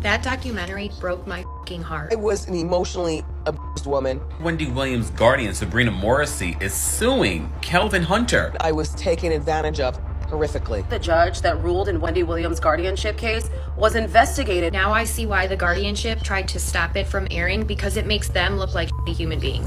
That documentary broke my fucking heart. I was an emotionally abused woman. Wendy Williams' guardian, Sabrina Morrissey, is suing Kelvin Hunter. I was taken advantage of horrifically. The judge that ruled in Wendy Williams' guardianship case was investigated. Now I see why the guardianship tried to stop it from airing, because it makes them look like shitty human beings.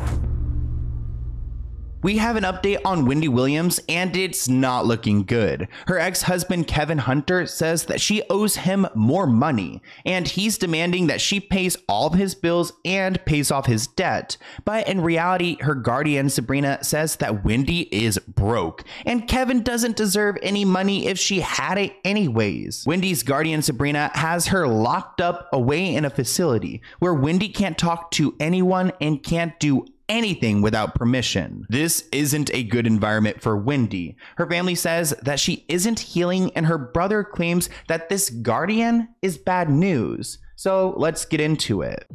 We have an update on Wendy Williams, and it's not looking good. Her ex-husband Kevin Hunter says that she owes him more money, and he's demanding that she pays all of his bills and pays off his debt. But in reality, her guardian Sabrina says that Wendy is broke, and Kevin doesn't deserve any money if she had it anyways. Wendy's guardian Sabrina has her locked up away in a facility where Wendy can't talk to anyone and can't do anything without permission. This isn't a good environment for Wendy. Her family says that she isn't healing, and her brother claims that this guardian is bad news. So let's get into it.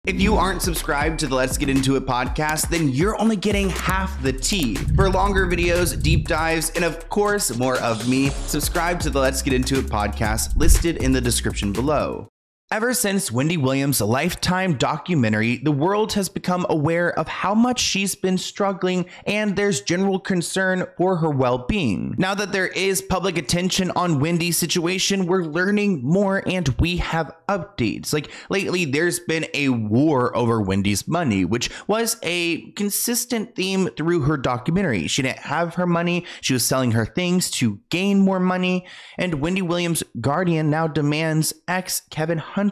If you aren't subscribed to the Let's Get Into It podcast, then you're only getting half the tea. For longer videos, deep dives, and of course, more of me, subscribe to the Let's Get Into It podcast listed in the description below. Ever since Wendy Williams' Lifetime documentary, the world has become aware of how much she's been struggling, and there's general concern for her well-being. Now that there is public attention on Wendy's situation, we're learning more, and we have updates. Like lately, there's been a war over Wendy's money, which was a consistent theme through her documentary. She didn't have her money, she was selling her things to gain more money, and Wendy Williams' guardian now demands ex-Kevin Hunter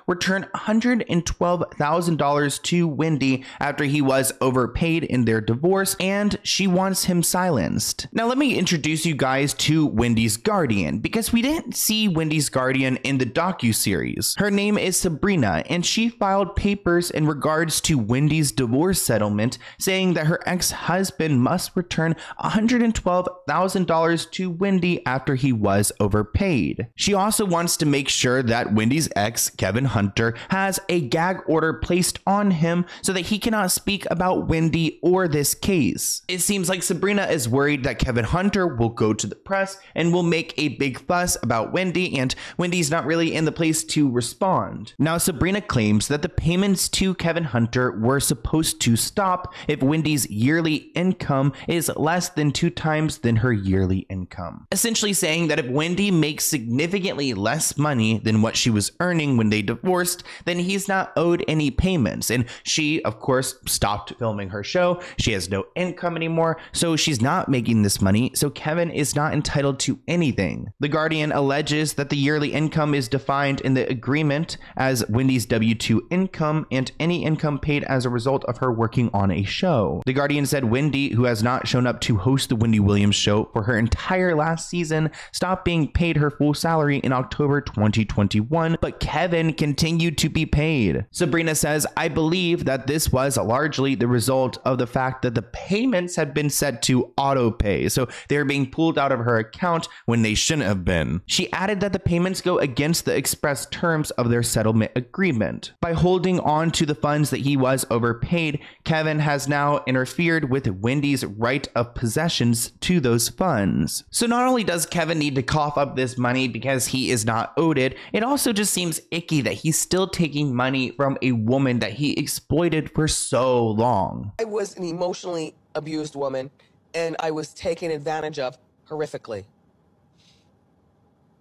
returned $112,000 to Wendy after he was overpaid in their divorce, and she wants him silenced. Now let me introduce you guys to Wendy's guardian, because we didn't see Wendy's guardian in the docuseries. Her name is Sabrina, and she filed papers in regards to Wendy's divorce settlement, saying that her ex-husband must return $112,000 to Wendy after he was overpaid. She also wants to make sure that Wendy's ex, Kevin Hunter, has a gag order placed on him so that he cannot speak about Wendy or this case. It seems like Sabrina is worried that Kevin Hunter will go to the press and will make a big fuss about Wendy, and Wendy's not really in the place to respond. Now, Sabrina claims that the payments to Kevin Hunter were supposed to stop if Wendy's yearly income is less than 2 times than her yearly income. Essentially saying that if Wendy makes significantly less money than what she was earning when they divorced, then he's not owed any payments. And she, of course, stopped filming her show. She has no income anymore, so she's not making this money, so Kevin is not entitled to anything. The Guardian alleges that the yearly income is defined in the agreement as Wendy's W-2 income and any income paid as a result of her working on a show. The Guardian said Wendy, who has not shown up to host the Wendy Williams show for her entire last season, stopped being paid her full salary in October 2021, but Kevin continued to be paid. Sabrina says, I believe that this was largely the result of the fact that the payments had been set to auto pay, so they're being pulled out of her account when they shouldn't have been. She added that the payments go against the express terms of their settlement agreement. By holding on to the funds that he was overpaid, Kevin has now interfered with Wendy's right of possessions to those funds. So not only does Kevin need to cough up this money because he is not owed it, it also just seems icky that he's still taking money from a woman that he exploited for so long. I was an emotionally abused woman, and I was taken advantage of horrifically.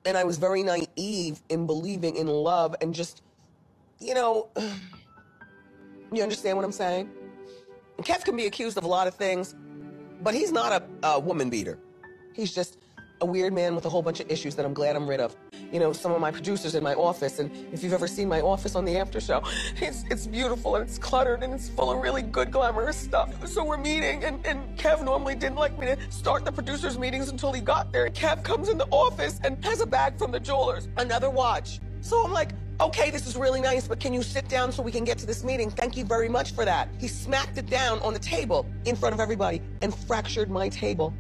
And I was very naive in believing in love and just, you know, you understand what I'm saying? Kev can be accused of a lot of things, but he's not a woman beater. He's just a weird man with a whole bunch of issues that I'm glad I'm rid of. You know, some of my producers in my office, and if you've ever seen my office on the after show, it's beautiful and it's cluttered and it's full of really good glamorous stuff. So we're meeting, and Kev normally didn't like me to start the producers meetings until he got there. Kev comes in the office and has a bag from the jewelers, another watch. So I'm like, okay, this is really nice, but can you sit down so we can get to this meeting? Thank you very much for that. He smacked it down on the table in front of everybody and fractured my table.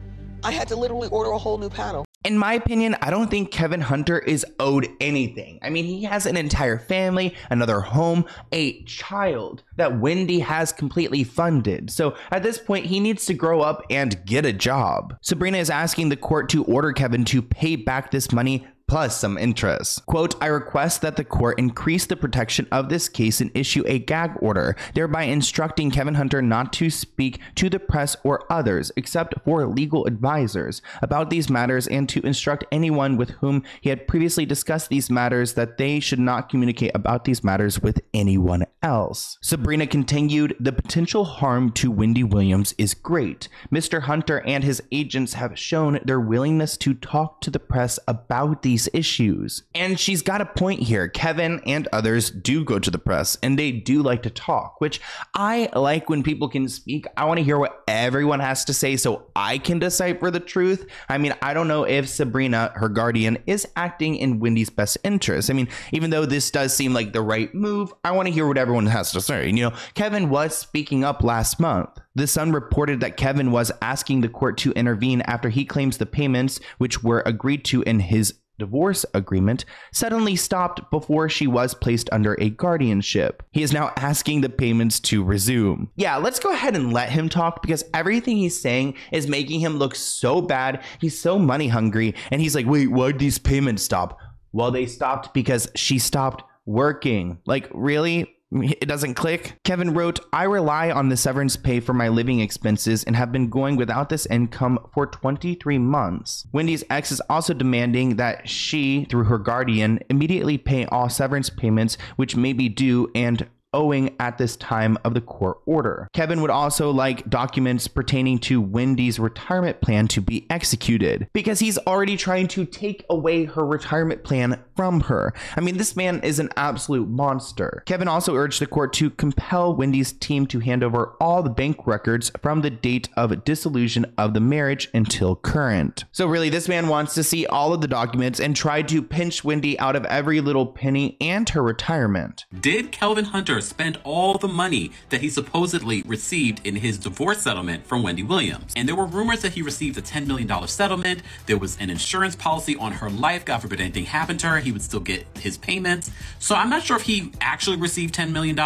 I had to literally order a whole new panel. In my opinion, I don't think Kevin Hunter is owed anything. I mean, he has an entire family, another home, a child that Wendy has completely funded. So at this point, he needs to grow up and get a job. Sabrina is asking the court to order Kevin to pay back this money plus some interest. Quote, I request that the court increase the protection of this case and issue a gag order, thereby instructing Kevin Hunter not to speak to the press or others, except for legal advisors, about these matters, and to instruct anyone with whom he had previously discussed these matters that they should not communicate about these matters with anyone else. Sabrina continued, the potential harm to Wendy Williams is great. Mr. Hunter and his agents have shown their willingness to talk to the press about these issues. And she's got a point here. Kevin and others do go to the press and they do like to talk, which I like when people can speak. I want to hear what everyone has to say so I can decipher the truth. I mean, I don't know if Sabrina, her guardian, is acting in Wendy's best interest. I mean, even though this does seem like the right move, I want to hear what everyone has to say. You know, Kevin was speaking up last month. The Sun reported that Kevin was asking the court to intervene after he claims the payments, which were agreed to in his divorce agreement, suddenly stopped before she was placed under a guardianship. He is now asking the payments to resume. Yeah, let's go ahead and let him talk, because everything he's saying is making him look so bad. He's so money hungry, and he's like, wait, why'd these payments stop? Well, they stopped because she stopped working. Like, really? It doesn't click? Kevin wrote, I rely on the severance pay for my living expenses and have been going without this income for 23 months. Wendy's ex is also demanding that she, through her guardian, immediately pay all severance payments which may be due and owing at this time of the court order. Kevin would also like documents pertaining to Wendy's retirement plan to be executed, because he's already trying to take away her retirement plan from her. I mean, this man is an absolute monster. Kevin also urged the court to compel Wendy's team to hand over all the bank records from the date of dissolution of the marriage until current. So really, this man wants to see all of the documents and try to pinch Wendy out of every little penny and her retirement. Did Kelvin Hunter spend all the money that he supposedly received in his divorce settlement from Wendy Williams? And there were rumors that he received a $10 million settlement. There was an insurance policy on her life. God forbid anything happened to her, he would still get his payments. So I'm not sure if he actually received $10 million,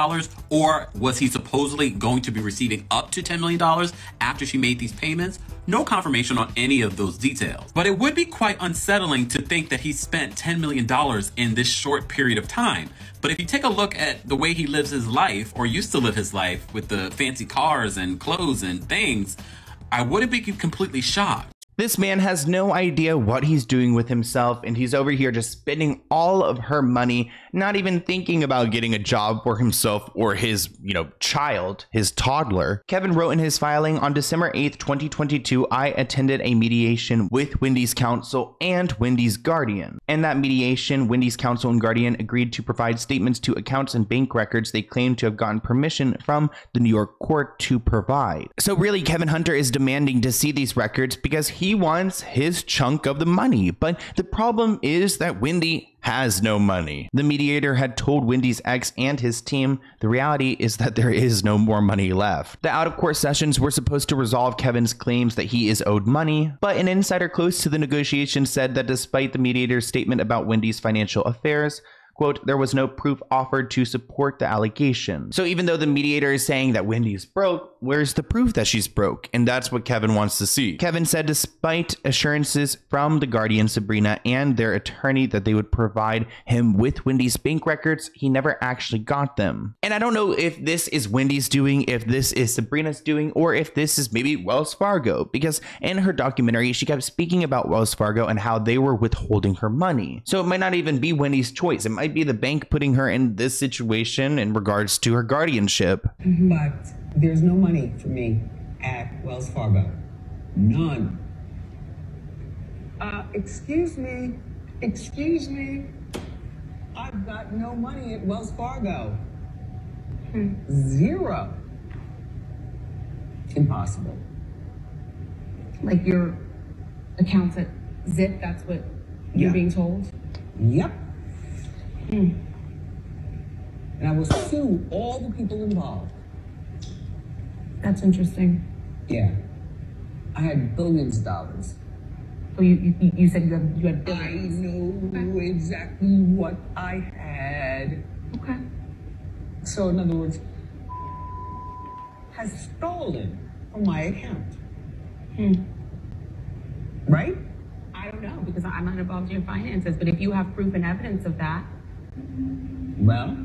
or was he supposedly going to be receiving up to $10 million after she made these payments? No confirmation on any of those details. But it would be quite unsettling to think that he spent $10 million in this short period of time. But if you take a look at the way he lives his life, or used to live his life, with the fancy cars and clothes and things, I wouldn't be completely shocked. This man has no idea what he's doing with himself, and he's over here just spending all of her money, not even thinking about getting a job for himself or his, child, his toddler. Kevin wrote in his filing, on December 8th, 2022, I attended a mediation with Wendy's counsel and Wendy's guardian. In that mediation, Wendy's counsel and guardian agreed to provide statements to accounts and bank records they claimed to have gotten permission from the New York court to provide. So really, Kevin Hunter is demanding to see these records because he wants his chunk of the money. But the problem is that Wendy has no money. The mediator had told Wendy's ex and his team the reality is that there is no more money left. The out-of-court sessions were supposed to resolve Kevin's claims that he is owed money, but an insider close to the negotiation said that despite the mediator's statement about Wendy's financial affairs, quote, there was no proof offered to support the allegation. So even though the mediator is saying that Wendy's broke, where's the proof that she's broke? And that's what Kevin wants to see. Kevin said despite assurances from the guardian, Sabrina, and their attorney that they would provide him with Wendy's bank records, he never actually got them. And I don't know if this is Wendy's doing, if this is Sabrina's doing, or if this is maybe Wells Fargo, because in her documentary, she kept speaking about Wells Fargo and how they were withholding her money. So it might not even be Wendy's choice. It might be the bank putting her in this situation in regards to her guardianship. But there's no money for me at Wells Fargo. None. Excuse me. I've got no money at Wells Fargo. Zero. Impossible. Like your accounts at Zip, that's what you're being told? Yep. And I will sue all the people involved. That's interesting. Yeah. I had billions of dollars. Oh, you said you had I know exactly what I had. Okay. So in other words, has stolen from my account. Right? I don't know because I'm not involved in your finances, but if you have proof and evidence of that. Well,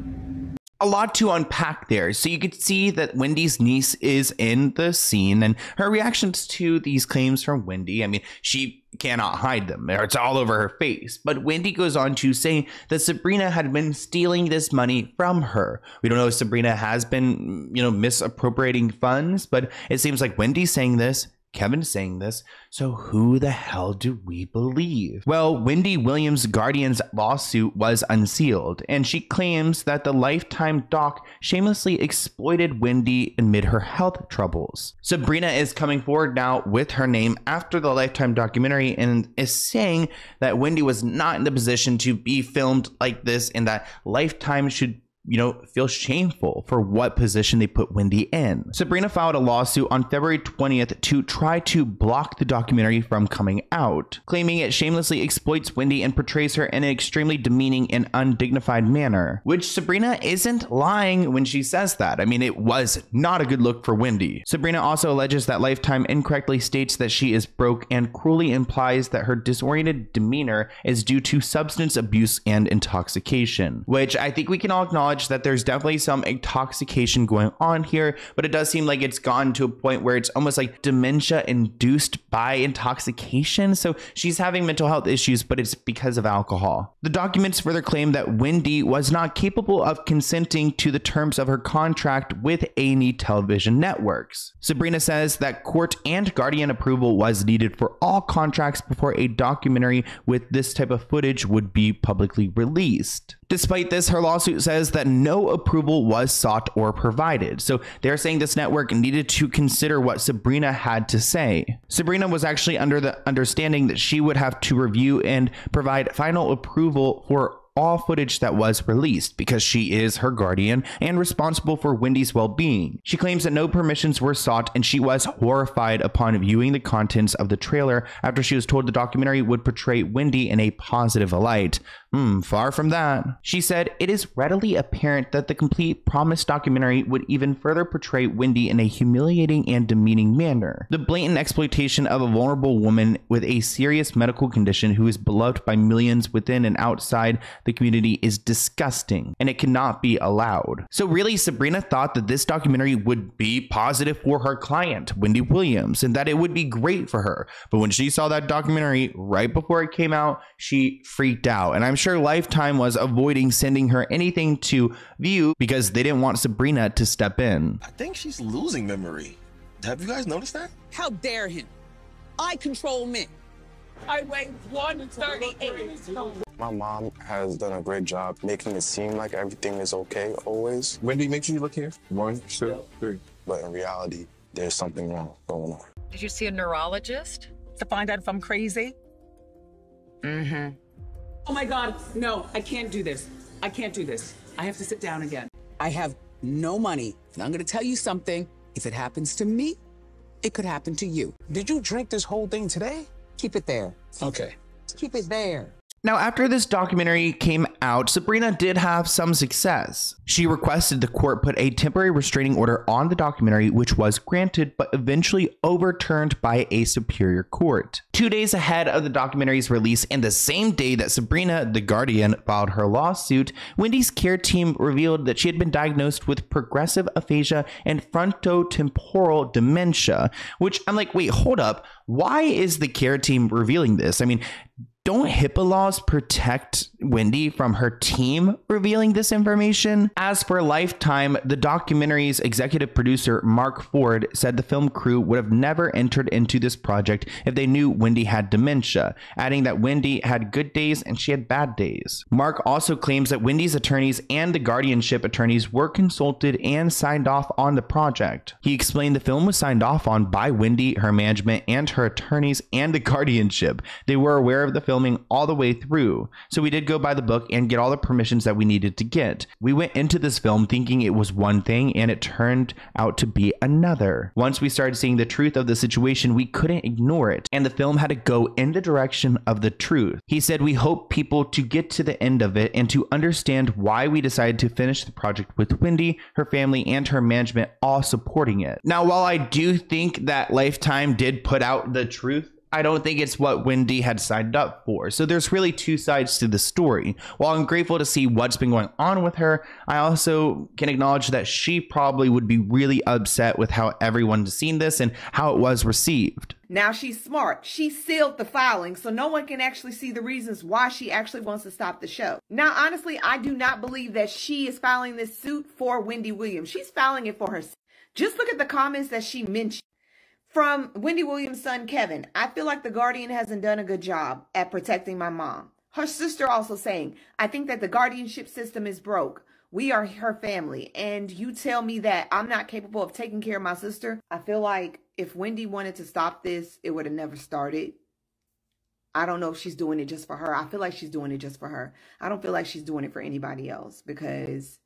a lot to unpack there. So you could see that Wendy's niece is in the scene, and her reactions to these claims from Wendy, I mean, she cannot hide them. It's all over her face. But Wendy goes on to say that Sabrina had been stealing this money from her. We don't know if Sabrina has been, misappropriating funds, but it seems like Wendy's saying this, Kevin's saying this, so who the hell do we believe? Well, Wendy Williams' guardian's lawsuit was unsealed, and she claims that the Lifetime doc shamelessly exploited Wendy amid her health troubles. Sabrina is coming forward now with her name after the Lifetime documentary and is saying that Wendy was not in the position to be filmed like this and that Lifetime should feel shameful for what position they put Wendy in. Sabrina filed a lawsuit on February 20th to try to block the documentary from coming out, claiming it shamelessly exploits Wendy and portrays her in an extremely demeaning and undignified manner, which Sabrina isn't lying when she says that. I mean, it was not a good look for Wendy. Sabrina also alleges that Lifetime incorrectly states that she is broke and cruelly implies that her disoriented demeanor is due to substance abuse and intoxication, which I think we can all acknowledge that there's definitely some intoxication going on here, but it does seem like it's gone to a point where it's almost like dementia induced by intoxication. So she's having mental health issues, but it's because of alcohol. The documents further claim that Wendy was not capable of consenting to the terms of her contract with A&E television networks. Sabrina says that court and guardian approval was needed for all contracts before a documentary with this type of footage would be publicly released. Despite this, her lawsuit says that no approval was sought or provided. So they're saying this network needed to consider what Sabrina had to say. Sabrina was actually under the understanding that she would have to review and provide final approval for all footage that was released because she is her guardian and responsible for Wendy's well-being. She claims that no permissions were sought and she was horrified upon viewing the contents of the trailer after she was told the documentary would portray Wendy in a positive light. Far from that. She said, "It is readily apparent that the complete promised documentary would even further portray Wendy in a humiliating and demeaning manner. The blatant exploitation of a vulnerable woman with a serious medical condition who is beloved by millions within and outside the community is disgusting, and it cannot be allowed." So really, Sabrina thought that this documentary would be positive for her client, Wendy Williams, and that it would be great for her. But when she saw that documentary right before it came out, she freaked out. And I'm sure Lifetime was avoiding sending her anything to view because they didn't want Sabrina to step in. I think she's losing memory. Have you guys noticed that? How dare him? I control men. I weigh 138. My mom has done a great job making it seem like everything is okay always. Wendy, make sure you look here. 1, 2, 3. But in reality, there's something wrong going on. Did you see a neurologist to find out if I'm crazy? Mm-hmm. Oh my God, no, I can't do this. I can't do this. I have to sit down again. I have no money. And I'm gonna tell you something. If it happens to me, it could happen to you. Did you drink this whole thing today? Keep it there. Okay. Keep it there. Now, after this documentary came out, Sabrina did have some success. She requested the court put a temporary restraining order on the documentary, which was granted, but eventually overturned by a superior court. 2 days ahead of the documentary's release and the same day that Sabrina, the guardian, filed her lawsuit, Wendy's care team revealed that she had been diagnosed with progressive aphasia and frontotemporal dementia, which I'm like, wait, hold up. Why is the care team revealing this? I mean, don't HIPAA laws protect Wendy from her team revealing this information? As for Lifetime, the documentary's executive producer, Mark Ford, said the film crew would have never entered into this project if they knew Wendy had dementia, adding that Wendy had good days and she had bad days. Mark also claims that Wendy's attorneys and the guardianship attorneys were consulted and signed off on the project. He explained the film was signed off on by Wendy, her management, and her attorneys and the guardianship. They were aware of the filming all the way through. So we did go by the book and get all the permissions that we needed to get. We went into this film thinking it was one thing and it turned out to be another. Once we started seeing the truth of the situation, we couldn't ignore it, and the film had to go in the direction of the truth. He said, we hope people to get to the end of it and to understand why we decided to finish the project with Wendy, her family, and her management all supporting it. Now, while I do think that Lifetime did put out the truth, I don't think it's what Wendy had signed up for. So there's really two sides to the story. While I'm grateful to see what's been going on with her, I also can acknowledge that she probably would be really upset with how everyone's seen this and how it was received. Now she's smart. She sealed the filing, so no one can actually see the reasons why she actually wants to stop the show. Now, honestly, I do not believe that she is filing this suit for Wendy Williams. She's filing it for herself. Just look at the comments that she mentioned. From Wendy Williams' son, Kevin, I feel like the Guardian hasn't done a good job at protecting my mom. Her sister also saying, I think that the guardianship system is broke. We are her family. And you tell me that I'm not capable of taking care of my sister. I feel like if Wendy wanted to stop this, it would have never started. I don't know if she's doing it just for her. I feel like she's doing it just for her. I don't feel like she's doing it for anybody else because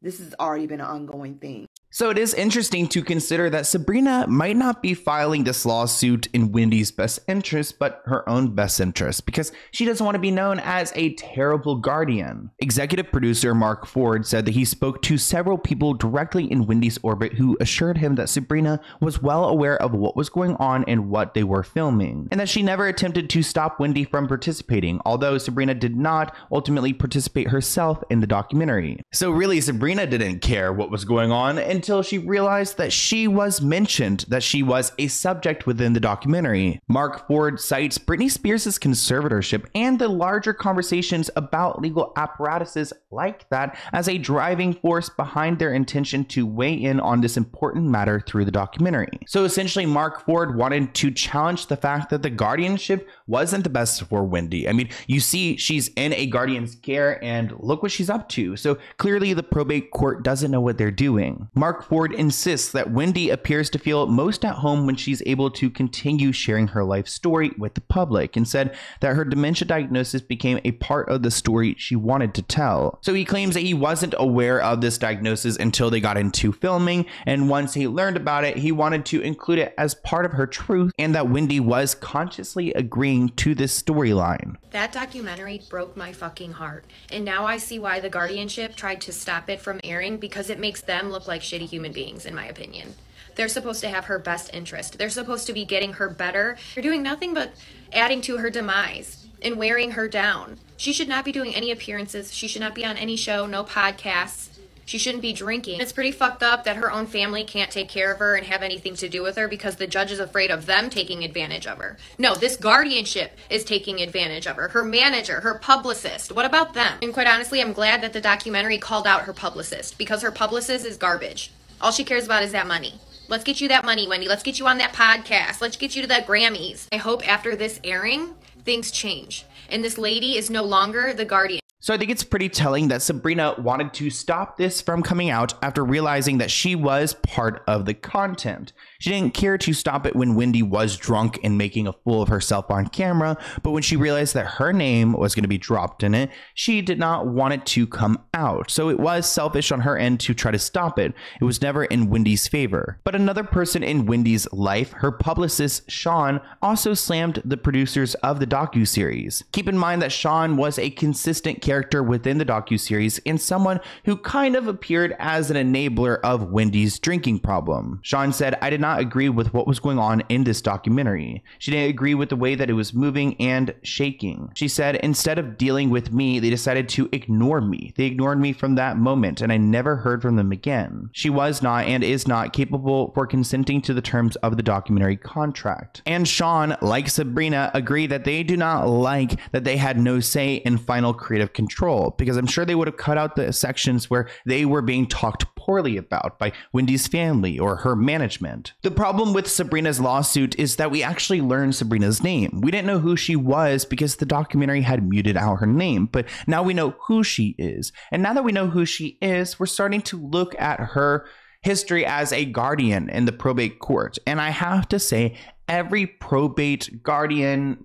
this has already been an ongoing thing. So it is interesting to consider that Sabrina might not be filing this lawsuit in Wendy's best interest, but her own best interest, because she doesn't want to be known as a terrible guardian. Executive producer Mark Ford said that he spoke to several people directly in Wendy's orbit who assured him that Sabrina was well aware of what was going on and what they were filming, and that she never attempted to stop Wendy from participating, although Sabrina did not ultimately participate herself in the documentary. So really, Sabrina didn't care what was going on until she realized that she was mentioned, that she was a subject within the documentary. Mark Ford cites Britney Spears' conservatorship and the larger conversations about legal apparatuses like that as a driving force behind their intention to weigh in on this important matter through the documentary. So essentially, Mark Ford wanted to challenge the fact that the guardianship wasn't the best for Wendy. I mean, you see she's in a guardian's care and look what she's up to. So clearly the probate court doesn't know what they're doing. Mark Ford insists that Wendy appears to feel most at home when she's able to continue sharing her life story with the public, and said that her dementia diagnosis became a part of the story she wanted to tell. So he claims that he wasn't aware of this diagnosis until they got into filming, and once he learned about it, he wanted to include it as part of her truth, and that Wendy was consciously agreeing to this storyline. That documentary broke my fucking heart, and now I see why the guardianship tried to stop it from airing, because it makes them look like shitty human beings, in my opinion. They're supposed to have her best interest. They're supposed to be getting her better. They're doing nothing but adding to her demise and wearing her down. She should not be doing any appearances. She should not be on any show, no podcasts. She shouldn't be drinking. It's pretty fucked up that her own family can't take care of her and have anything to do with her because the judge is afraid of them taking advantage of her. No, this guardianship is taking advantage of her. Her manager, her publicist. What about them? And quite honestly, I'm glad that the documentary called out her publicist, because her publicist is garbage. All she cares about is that money. Let's get you that money, Wendy. Let's get you on that podcast. Let's get you to the Grammys. I hope after this airing, things change. And this lady is no longer the guardian. So I think it's pretty telling that Sabrina wanted to stop this from coming out after realizing that she was part of the content. She didn't care to stop it when Wendy was drunk and making a fool of herself on camera, but when she realized that her name was going to be dropped in it, she did not want it to come out. So it was selfish on her end to try to stop it. It was never in Wendy's favor. But another person in Wendy's life, her publicist Sean, also slammed the producers of the docuseries. Keep in mind that Sean was a consistent character within the docuseries and someone who kind of appeared as an enabler of Wendy's drinking problem. Sean said, I did not agree with what was going on in this documentary. She didn't agree with the way that it was moving and shaking. She said, instead of dealing with me, they decided to ignore me. They ignored me from that moment, and I never heard from them again. She was not and is not capable for consenting to the terms of the documentary contract. And Sean, like Sabrina, agree that they do not like that they had no say in final creative control, because I'm sure they would have cut out the sections where they were being talked poorly about by Wendy's family or her management. The problem with Sabrina's lawsuit is that we actually learned Sabrina's name. We didn't know who she was because the documentary had muted out her name, but now we know who she is. And now that we know who she is, we're starting to look at her history as a guardian in the probate court. And I have to say, every probate guardian,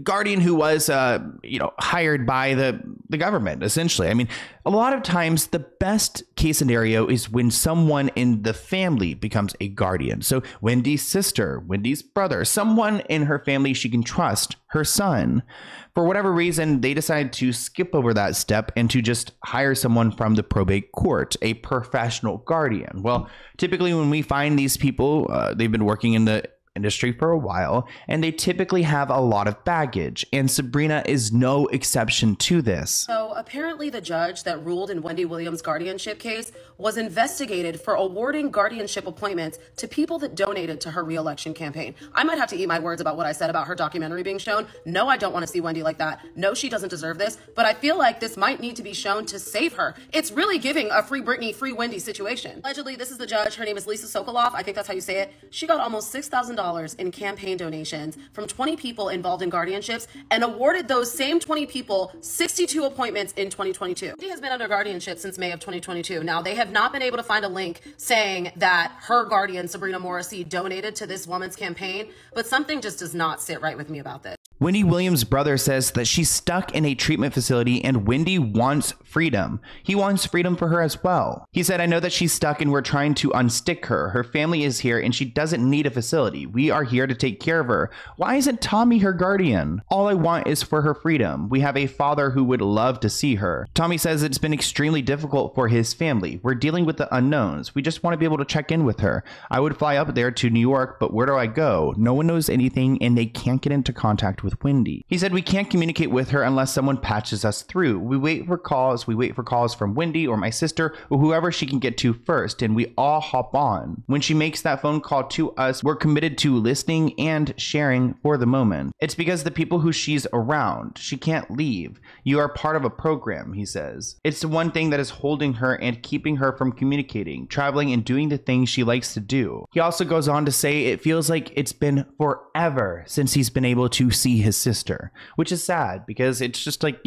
guardian who was, hired by the government, essentially. I mean, a lot of times the best case scenario is when someone in the family becomes a guardian. So Wendy's sister, Wendy's brother, someone in her family she can trust, her son. For whatever reason, they decided to skip over that step and to just hire someone from the probate court, a professional guardian. Well, typically when we find these people, they've been working in the industry for a while, and they typically have a lot of baggage, and Sabrina is no exception to this. So apparently the judge that ruled in Wendy Williams' guardianship case was investigated for awarding guardianship appointments to people that donated to her re-election campaign. I might have to eat my words about what I said about her documentary being shown. No, I don't want to see Wendy like that. No, she doesn't deserve this, but I feel like this might need to be shown to save her. It's really giving a free Britney, free Wendy situation. Allegedly, this is the judge. Her name is Lisa Sokoloff. I think that's how you say it. She got almost $6,000 in campaign donations from 20 people involved in guardianships and awarded those same 20 people 62 appointments in 2022. Wendy has been under guardianship since May of 2022. Now, they have not been able to find a link saying that her guardian, Sabrina Morrissey, donated to this woman's campaign, but something just does not sit right with me about this. Wendy Williams' brother says that she's stuck in a treatment facility and Wendy wants freedom. He wants freedom for her as well. He said, "I know that she's stuck and we're trying to unstick her. Her family is here and she doesn't need a facility. We are here to take care of her. Why isn't Tommy her guardian? All I want is for her freedom. We have a father who would love to see her." Tommy says it's been extremely difficult for his family. "We're dealing with the unknowns. We just want to be able to check in with her. I would fly up there to New York, but where do I go? No one knows anything and they can't get into contact with Wendy." He said, "We can't communicate with her unless someone patches us through. We wait for calls. We wait for calls from Wendy or my sister or whoever she can get to first, and we all hop on. When she makes that phone call to us, we're committed to listening and sharing for the moment. It's because the people who she's around. She can't leave. You are part of a program," he says. "It's the one thing that is holding her and keeping her from communicating, traveling, and doing the things she likes to do." He also goes on to say it feels like it's been forever since he's been able to see his sister, which is sad because it's just like,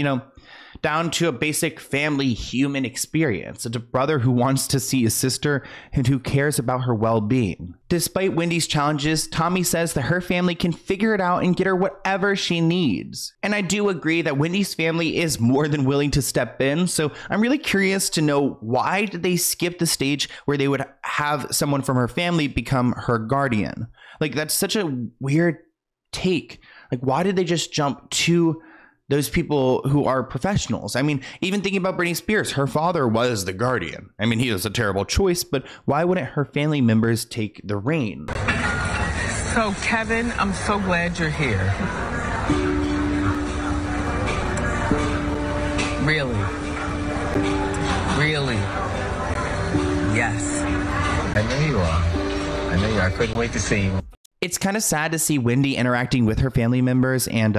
down to a basic family human experience. It's a brother who wants to see his sister and who cares about her well-being. Despite Wendy's challenges, Tommy says that her family can figure it out and get her whatever she needs. And I do agree that Wendy's family is more than willing to step in, so I'm really curious to know, why did they skip the stage where they would have someone from her family become her guardian? Like, that's such a weird take. Like, why did they just jump to those people who are professionals? I mean, even thinking about Britney Spears, her father was the guardian. I mean, he was a terrible choice, but why wouldn't her family members take the reign? So, Kevin, I'm so glad you're here. Really? Really? Yes. I know you are. I know you are. I couldn't wait to see you. It's kind of sad to see Wendy interacting with her family members and,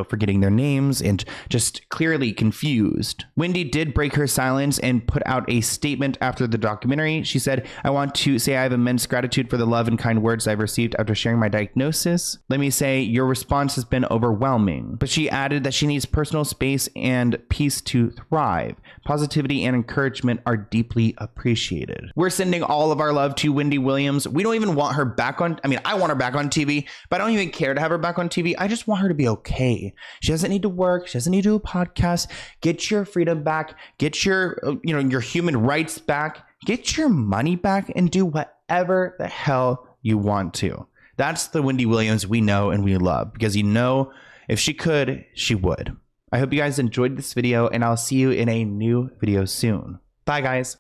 forgetting their names and just clearly confused. Wendy did break her silence and put out a statement after the documentary. She said, "I want to say I have immense gratitude for the love and kind words I've received after sharing my diagnosis. Let me say your response has been overwhelming." But she added that she needs personal space and peace to thrive. Positivity and encouragement are deeply appreciated. We're sending all of our love to Wendy Williams. We don't even want her back on. I want her back on TV, but I don't even care to have her back on TV. I just want her to be okay. She doesn't need to work. She doesn't need to do a podcast. Get your freedom back. Get your, your human rights back. Get your money back and do whatever the hell you want to. That's the Wendy Williams we know and we love, because if she could, she would. I hope you guys enjoyed this video, and I'll see you in a new video soon. Bye, guys.